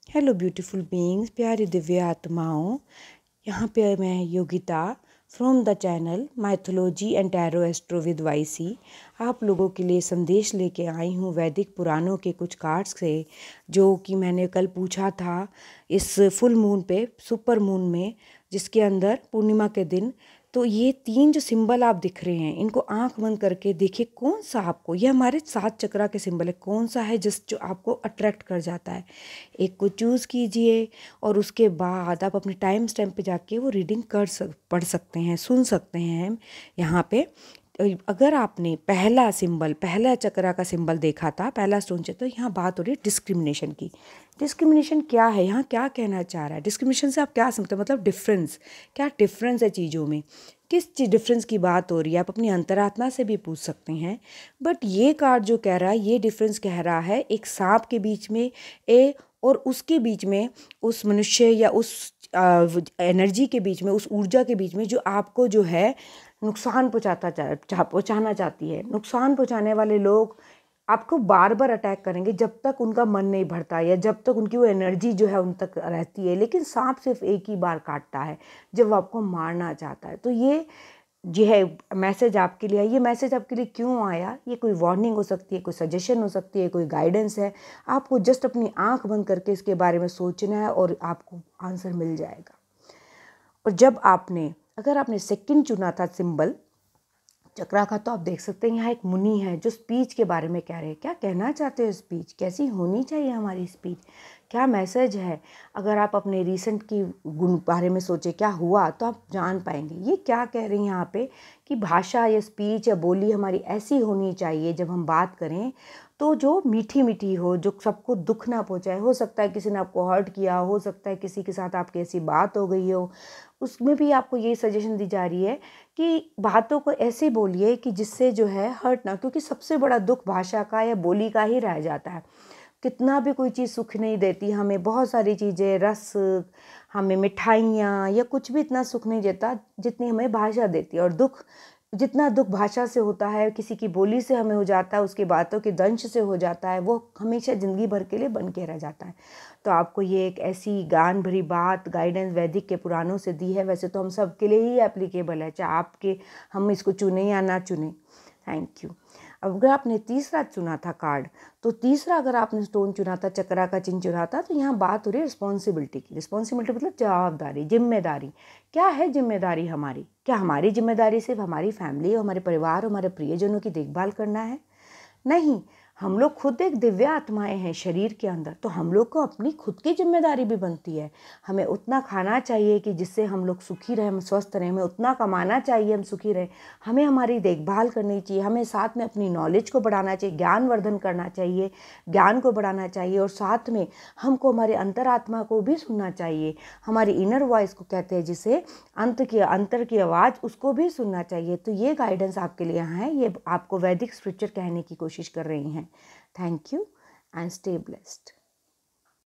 Hello beautiful beings, प्यारी दिव्य आत्माओं। यहाँ पे मैं Yogita from the channel mythology and tarot astro with YC आप लोगों के लिए संदेश लेके आई हूँ वैदिक पुराणों के कुछ कार्ड्स से, जो कि मैंने कल पूछा था इस फुल मून पे, सुपर मून में, जिसके अंदर पूर्णिमा के दिन। तो ये 3 जो सिंबल आप दिख रहे हैं, इनको आंख बंद करके देखिए कौन सा आपको, ये हमारे 7 चक्रा के सिंबल है, कौन सा है जो आपको अट्रैक्ट कर जाता है। एक को चूज़ कीजिए और उसके बाद आप अपने टाइम स्टैम्प पे जाके वो रीडिंग पढ़ सकते हैं, सुन सकते हैं। यहाँ पे अगर आपने पहला चक्रा का सिंबल देखा था, पहला स्टोन चाहिए, तो यहाँ बात हो रही है डिस्क्रिमिनेशन की। डिस्क्रिमिनेशन क्या है, यहाँ क्या कहना चाह रहा है? डिस्क्रिमिनेशन से आप क्या समझते हैं? मतलब डिफरेंस, क्या डिफरेंस है चीज़ों में, किस चीज़ डिफरेंस की बात हो रही है, आप अपनी अंतरात्मा से भी पूछ सकते हैं। बट ये कार्ड जो कह रहा है, ये डिफरेंस कह रहा है एक सांप के बीच में और उसके बीच में उस मनुष्य या उस एनर्जी के बीच में, उस ऊर्जा के बीच में, जो आपको जो है नुकसान पहुँचाना चाहती है। नुकसान पहुँचाने वाले लोग आपको बार बार अटैक करेंगे जब तक उनका मन नहीं भरता या जब तक उनकी वो एनर्जी जो है उन तक रहती है। लेकिन सांप सिर्फ एक ही बार काटता है, जब वो आपको मारना चाहता है। तो ये जो है मैसेज आपके लिए, ये मैसेज आपके लिए क्यों आया, ये कोई वार्निंग हो सकती है, कोई सजेशन हो सकती है, कोई गाइडेंस है। आपको जस्ट अपनी आंख बंद करके इसके बारे में सोचना है और आपको आंसर मिल जाएगा। और जब अगर आपने सेकंड चुना था सिंबल चक्रा का, तो आप देख सकते हैं यहाँ एक मुनि है जो स्पीच के बारे में कह रहे हैं। क्या कहना चाहते हो? स्पीच कैसी होनी चाहिए हमारी स्पीच, क्या मैसेज है? अगर आप अपने रिसेंट की गुण बारे में सोचे क्या हुआ, तो आप जान पाएंगे ये क्या कह रही हैं यहाँ पे, कि भाषा या स्पीच या बोली हमारी ऐसी होनी चाहिए जब हम बात करें तो जो मीठी मीठी हो, जो सबको दुख ना पहुँचाए। हो सकता है किसी ने आपको हर्ट किया, हो सकता है किसी के साथ आपकी ऐसी बात हो गई हो, उसमें भी आपको ये सजेशन दी जा रही है कि बातों को ऐसे बोलिए कि जिससे जो है हर्ट ना, क्योंकि सबसे बड़ा दुख भाषा का या बोली का ही रह जाता है। कितना भी कोई चीज़ सुख नहीं देती हमें, बहुत सारी चीज़ें, रस, हमें मिठाइयाँ या कुछ भी इतना सुख नहीं देता जितनी हमें भाषा देती है। और जितना दुख भाषा से होता है, किसी की बोली से हमें हो जाता है, उसकी बातों के दंश से हो जाता है, वो हमेशा ज़िंदगी भर के लिए बन के रह जाता है। तो आपको ये एक ऐसी ज्ञान भरी बात गाइडेंस वैदिक के पुराणों से दी है। वैसे तो हम सब के लिए ही एप्लीकेबल है, चाहे हम इसको चुने या ना चुने। Thank you. अब अगर आपने तीसरा चुना था कार्ड, तो तीसरा अगर आपने स्टोन चुना था, चक्रा का चिन्ह चुना था, तो यहाँ बात हो रही है रिस्पॉन्सिबिलिटी की। रिस्पॉन्सिबिलिटी मतलब जवाबदारी, जिम्मेदारी। क्या है जिम्मेदारी हमारी? क्या हमारी जिम्मेदारी सिर्फ हमारी फैमिली, हमारे परिवार, हमारे प्रियजनों की देखभाल करना है? नहीं, हम लोग खुद एक दिव्य आत्माएं हैं शरीर के अंदर, तो हम लोग को अपनी खुद की जिम्मेदारी भी बनती है। हमें उतना खाना चाहिए कि जिससे हम लोग सुखी रहें, हम स्वस्थ रहें। हमें उतना कमाना चाहिए, हम सुखी रहें। हमें हमारी देखभाल करनी चाहिए। हमें साथ में अपनी नॉलेज को बढ़ाना चाहिए, ज्ञानवर्धन करना चाहिए, ज्ञान को बढ़ाना चाहिए। और साथ में हमको हमारे अंतरात्मा को भी सुनना चाहिए। हमारी इनर वॉइस को कहते हैं, जिसे अंतर की आवाज़, उसको भी सुनना चाहिए। तो ये गाइडेंस आपके लिए यहाँ है, ये आपको वैदिक स्क्रिप्चर कहने की कोशिश कर रही हैं। Thank you and stay blessed.